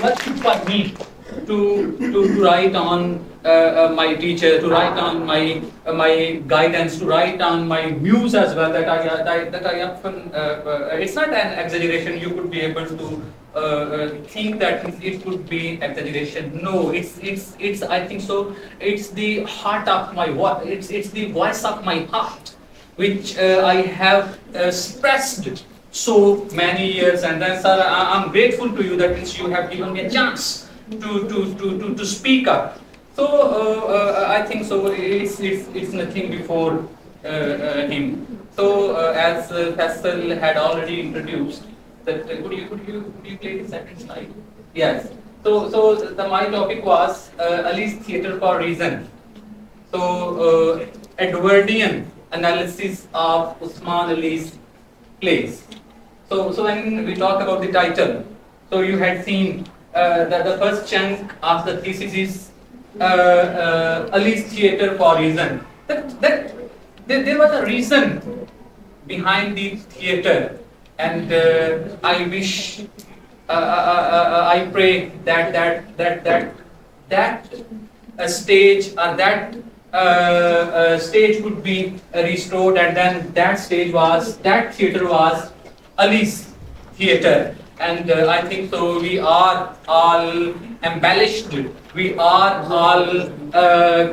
much for me to write on my teacher, to write on my guidance, to write on my views as well. That I often it's not an exaggeration. You could be able to think that it could be exaggeration. No, it's I think so. It's the heart of my it's the voice of my heart, which I have expressed so many years. And then, sir, I'm grateful to you that means you have given me a chance to speak up. So I think so. It's nothing before him. So as Faisal had already introduced, that could you play the second slide? Yes. So my topic was Ali's theatre for reason. So Edwardian analysis of Usman Ali's plays. So when we talk about the title, so you had seen that the first chunk of the thesis is Ali's theatre for reason. That there was a reason behind the theatre, and I wish, I pray that a stage or that stage would be restored, and then that theatre was Ali's theatre. And I think so we are all embellished, we are all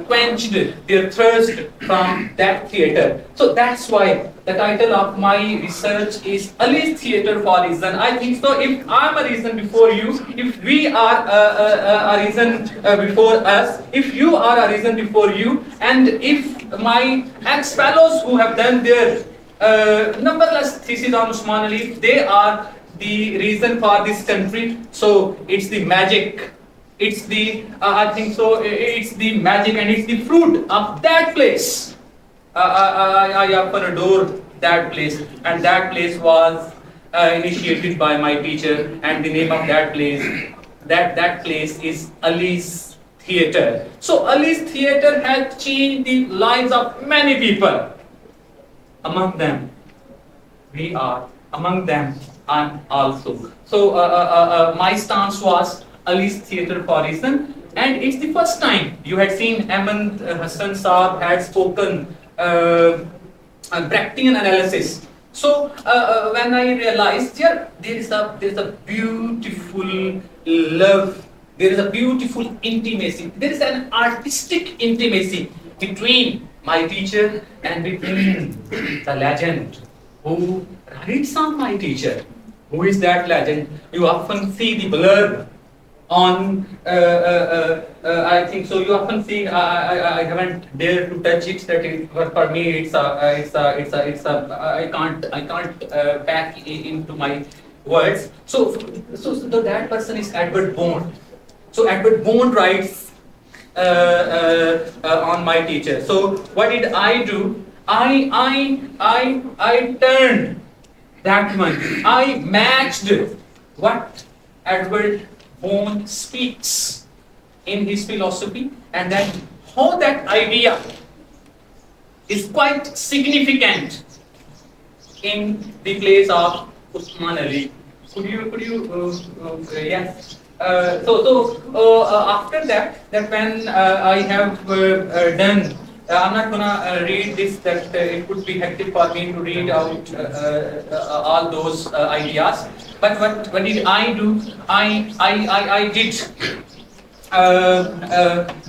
quenched their thirst from that theatre. So that's why the title of my research is Ali's Theatre for Reason. I think so if I'm a reason before you, if we are a reason before us, if you are a reason before you, and if my ex-fellows who have done their numberless theses on Usman Ali, they are the reason for this country. So it's the magic, it's the I think so it's the magic, and it's the fruit of that place. I often adore that place, and that place was initiated by my teacher, and the name of that place is Ali's Theatre. So Ali's Theatre has changed the lives of many people. Among them we are, among them I'm also. So my stance was Ali's Theatre for Reason, and it's the first time you had seen Ahmed Hassan Saab had spoken Brechtian analysis. So when I realized there is a beautiful love, there is a beautiful intimacy, there is an artistic intimacy between my teacher and between the legend who writes on my teacher. Who is that legend? You often see the blurb on, I think so. You often see. I haven't dared to touch it. But for me, it's a. I can't pack into my words. So that person is Edward Bond. So Edward Bond writes on my teacher. So what did I do? I turned that one. I matched what Edward Bond speaks in his philosophy, and then how that idea is quite significant in the place of Usman Ali. Could you yes. After that when I have done, I'm not gonna read this. That it would be hectic for me to read out all those ideas. But what did I do? I did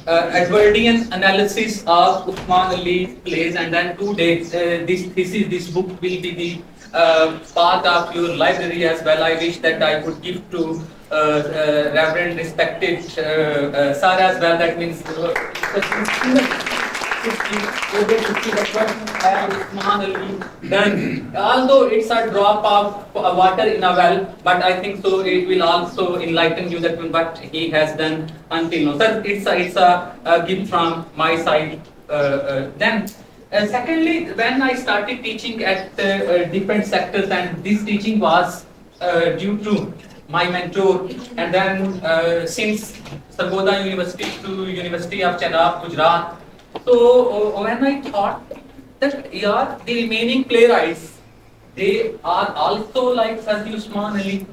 Edwardian analysis of Usman Ali plays, and then 2 days. This book will be the part of your library as well. I wish that I could give to Reverend respected sir as well. That means done. Although it's a drop of water in a well, but I think so it will also enlighten you that what he has done until now. So it's a gift from my side. Then secondly, when I started teaching at different sectors, and this teaching was due to my mentor, and then since Sargodha University to University of Chenab, Gujarat. So when I thought that the remaining playwrights, they are also like Sayyid Usman Ali,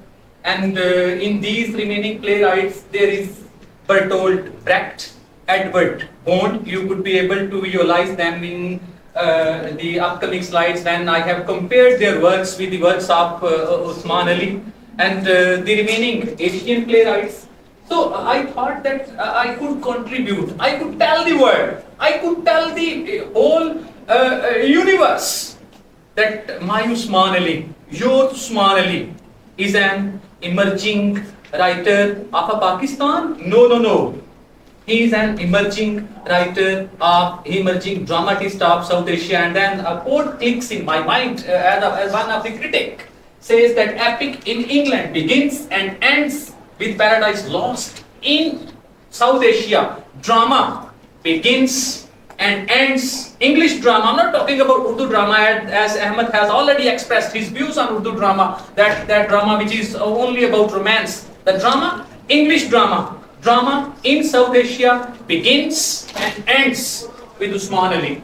And in these remaining playwrights, there is Bertolt Brecht, Edward Bond. You could be able to visualize them in the upcoming slides when I have compared their works with the works of Usman Ali and the remaining Asian playwrights. So I thought that I could contribute, I could tell the world, I could tell the whole universe that my Usman Ali, your Usman Ali, is an emerging writer of Pakistan. No, no, no. He is an emerging writer of emerging dramatist of South Asia. And then a quote clicks in my mind as one of the critic says that epic in England begins and ends with Paradise Lost. In South Asia, drama begins and ends. English drama, I'm not talking about Urdu drama, as Ahmed has already expressed his views on Urdu drama, that drama which is only about romance. The drama, English drama, drama in South Asia begins and ends with Usman Ali.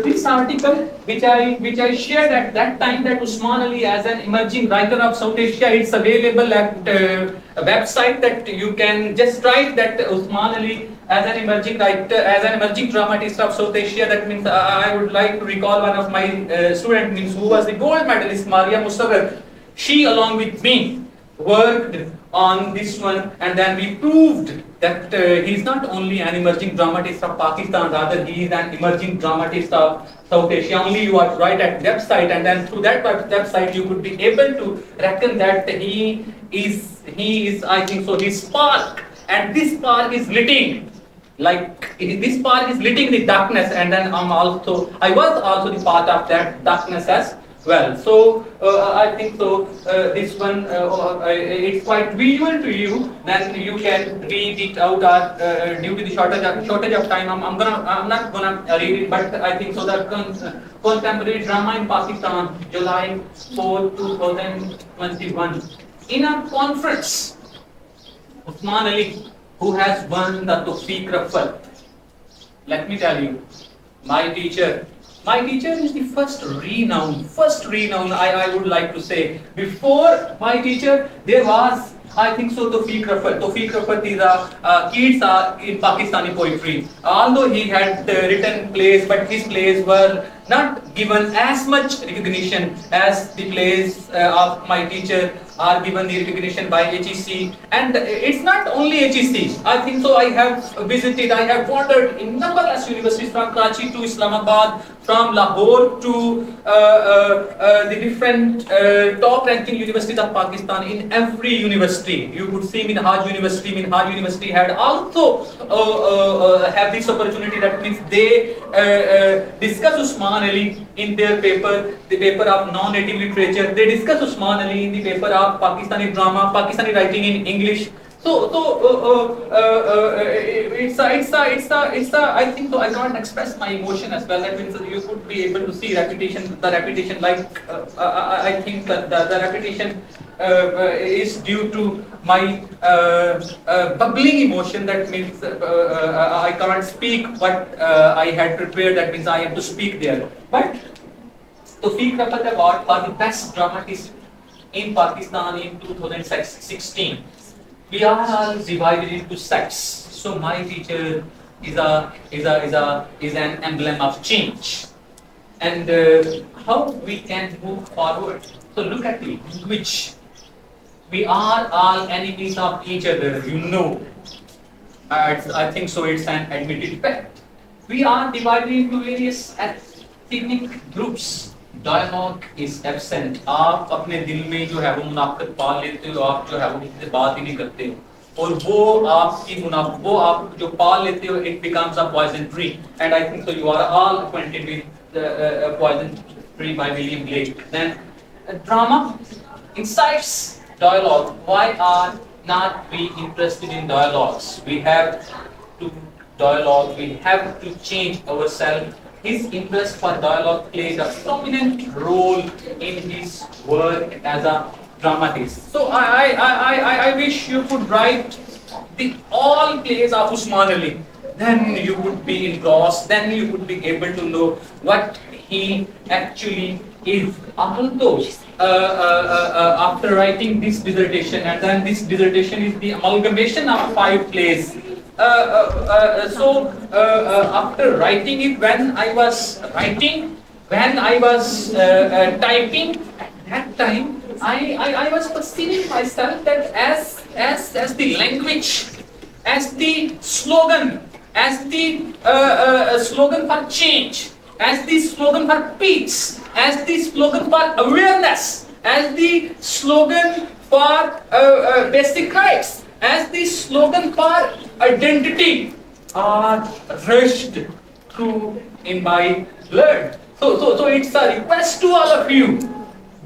This article which I shared at that time, that Usman Ali as an emerging writer of South Asia, it's available at a website that you can just write that Usman Ali as an emerging writer, as an emerging dramatist of South Asia. That means I would like to recall one of my students, means who was the gold medalist, Maria Musawwir. She along with me worked on this one, and then we proved that he is not only an emerging dramatist of Pakistan, rather he is an emerging dramatist of South Asia. Only you are right at website, and then through that website you could be able to reckon that he is I think so, his spark, and this spark is lighting, like this spark is lighting the darkness, and then I was also the part of that darkness as well. So I think so. This one it's quite visual to you. Then you can read it out. Due to the shortage of time, I'm not gonna read it. But I think so. The contemporary drama in Pakistan, July 4, 2021. In a conference, Usman Ali, who has won the Tawfiq Raffal. Let me tell you, my teacher. My teacher is the first renowned, I would like to say. Before my teacher, there was, I think so, Tawfiq Raffat. Tawfiq Raffat is a kids in Pakistani poetry. Although he had written plays, but his plays were not given as much recognition as the plays of my teacher are given the recognition by HEC. And it's not only HEC. I think so. I have visited, I have wandered in numberless universities, from Karachi to Islamabad, from Lahore to the different top-ranking universities of Pakistan. In every university, you could see Minhaj University. Minhaj University had also have this opportunity. That means they discuss Usman Ali in their paper, the paper of non-native literature. They discuss Usman Ali in the paper of Pakistani drama, Pakistani writing in English. So it's a I think so. I can't express my emotion as well. That means you could be able to see reputation. The reputation, like I think that the reputation is due to my bubbling emotion. That means I can't speak what I had prepared. That means I have to speak there. But Tawfiq Raffat Award for the best dramatist in Pakistan in 2016. We are all divided into sects. So my teacher is an emblem of change, and how we can move forward. So look at the language. We are all enemies of each other. You know, I think so. It's an admitted fact. We are divided into various ethnic groups. Dialogue is absent. आप अपने दिल में जो है वो मुनाफिक पाल लेते हो, आप जो है वो किसी से बात ही नहीं करते हो, और वो आप जो पाल लेते हो, it becomes a poison tree. And I think so. You are all acquainted with the Poison Tree by William Blake. Then drama incites dialogue. Why are not we interested in dialogues? We have to dialogue. We have to change ourselves. His interest for dialogue plays a prominent role in his work as a dramatist. So I wish you could write the all plays of Usman Ali. Then you would be engrossed. Then you would be able to know what he actually is, although after writing this dissertation, and then this dissertation is the amalgamation of 5 plays. After writing it, when I was writing, when I was typing, at that time, I was perceiving myself that as the language, as the slogan, as the slogan for change, as the slogan for peace, as the slogan for awareness, as the slogan for basic rights, as the slogan for identity are rushed through in my blood. So it's a request to all of you.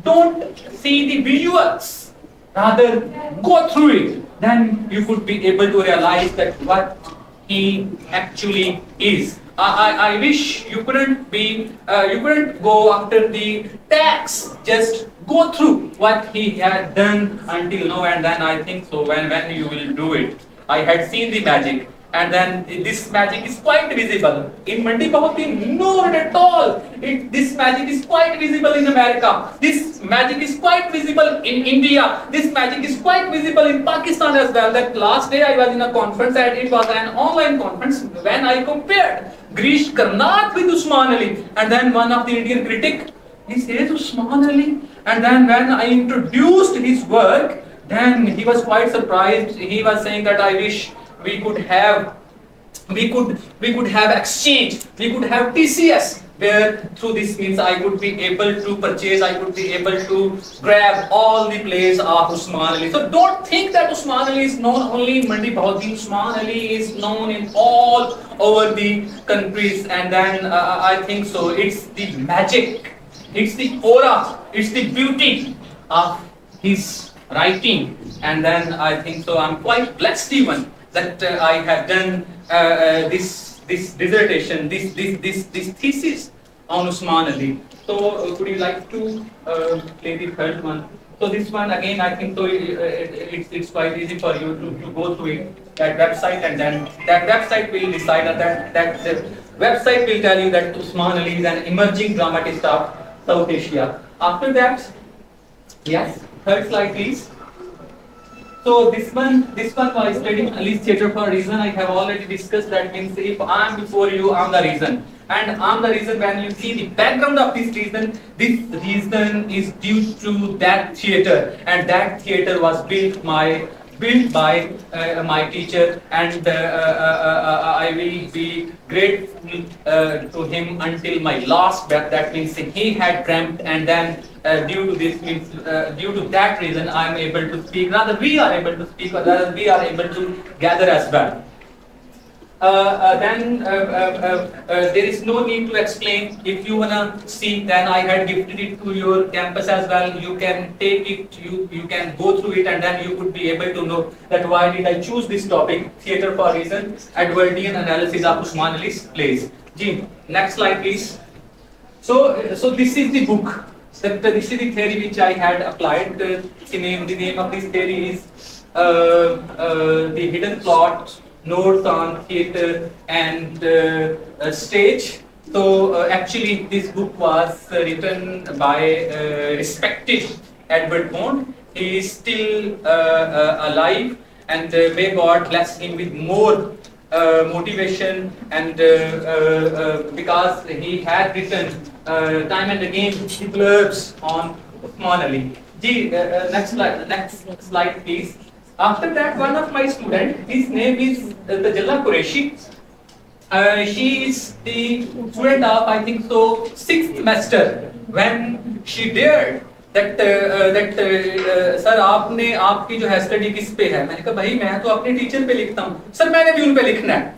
Don't see the visuals, rather go through it. Then you could be able to realize that what he actually is. I wish you couldn't go after the text. Just go through what he had done until now, and then I think so when you will do it. I had seen the magic, and then this magic is quite visible. In Mandi Bahoti, not at all. This magic is quite visible in America. This magic is quite visible in India. This magic is quite visible in Pakistan as well. That last day I was in a conference, and it was an online conference when I compared Girish Karnad with Usman Ali. And then one of the Indian critic, he says Usman Ali. And then when I introduced his work, then he was quite surprised. He was saying that I wish we could have exchange, we could have TCS, where through this means I could be able to purchase, I could be able to grab all the plays of Usman Ali. So don't think that Usman Ali is known only in Mandi Bahauddin. Usman Ali is known in all over the countries, and then I think so it's the magic, it's the aura, it's the beauty of his writing, and then I think so I'm quite blessed even that I have done this dissertation, this thesis on Usman Ali. So could you like to play the third one? So this one again, I think so it's quite easy for you to go through it, that website, and then that website will decide that website will tell you that Usman Ali is an emerging dramatist of South Asia. After that, yes, third slide please. So this one was studying Ali's theatre for a reason. I have already discussed that. Means if I am before you, I am the reason, and I am the reason. When you see the background of this reason is due to that theatre, and that theatre was built by my teacher, and I will be grateful to him until my last breath. That means he had dreamt, and then due to this means due to that reason I am able to speak. Rather, we are able to speak, or rather we are able to gather as well. There is no need to explain. If you wanna see, then I had gifted it to your campus as well. You can take it, you can go through it, and then you could be able to know that why did I choose this topic, theatre for reason, Edwardian analysis of Usman Ali's plays. Ji, next slide please. So this is the book. This is the theory which I had applied. The name of this theory is the hidden plot, notes on theatre and stage. So actually this book was written by respected Edward Bond. He is still alive, and may God bless him with more motivation, and because he had written time and again the blurbs on Usman Ali. Next slide please. After that, one of my students, his name is Tajalla Qureshi. She is the student of, I think so, 6th semester. When she dared that sir आपने आपकी जो है study किस पे है? मैंने कहा भाई मैं तो अपने टीचर पे लिखता हूँ. सर मैंने भी उन पे लिखना है.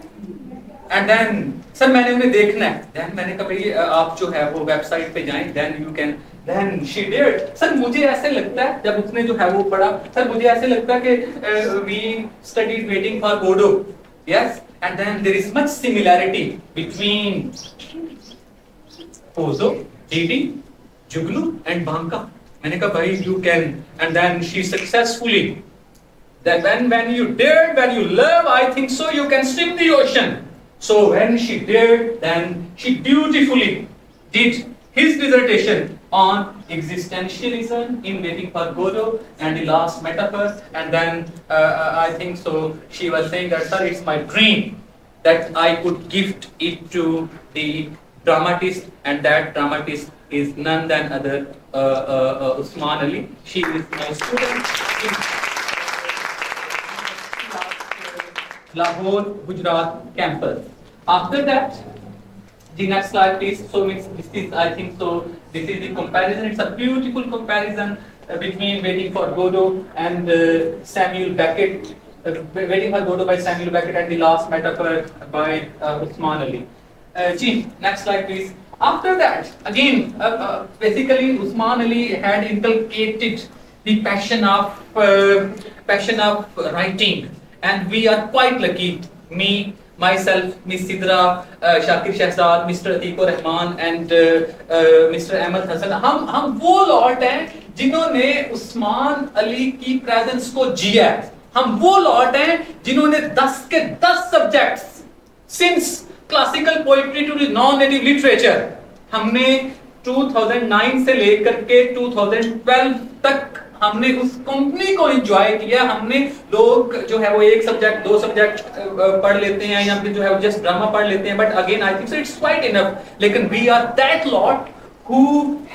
And then सर मैंने उन्हें देखना है. Then मैंने कहा भाई आप जो है वो वेबसाइट पे जाएं. Then you can. Then she did. Sir मुझे ऐसे लगता है जब उसने जो है वो पढ़ा, सर मुझे ऐसे लगता है कि we studied waiting for Godot. Yes, and then there is much similarity between Pozo, Didi, Jugnu, and Banka. मैंने कहा भाई you can. And then she successfully. That when you dared, when you love, I think so you can swim the ocean. So when she dared, then she beautifully did his dissertation on existentialism in Waiting for Godot and the last metaphor. And then I think so. She was saying that, sir, it's my dream that I could gift it to the dramatist, and that dramatist is none than other Usman Ali. She is my student in Lahore, Gujarat campus. After that, the next slide, please. So this is, I think so. This is the comparison. It's a beautiful comparison between Waiting for Godot and Samuel Beckett. Waiting for Godot by Samuel Beckett and the last metaphor by Usman Ali. Next slide, please. After that, again, basically Usman Ali had inculcated the passion of writing, and we are quite lucky. Me, myself, Miss Sidra, Shakir Shahzad, Mr. Atikur Rahman, and Mr. Ahmed Hassan. हम वो lot हैं जिन्होंने उस्मान अली की presence को जिया है. हम वो lot हैं जिन्होंने 10 के 10 subjects since classical poetry to non native literature हमने 2009 से लेकर के 2012 तक हमने उस कंपनी को एंजॉय किया. हमने लोग जो है वो एक सब्जेक्ट 2 सब्जेक्ट पढ़ लेते हैं या फिर जो है वो जस्ट ड्रामा पढ़ लेते हैं, but again I think so it's quite enough. लेकिन we are that lot who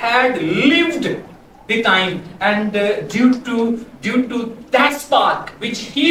had lived the time, and due to that spark which he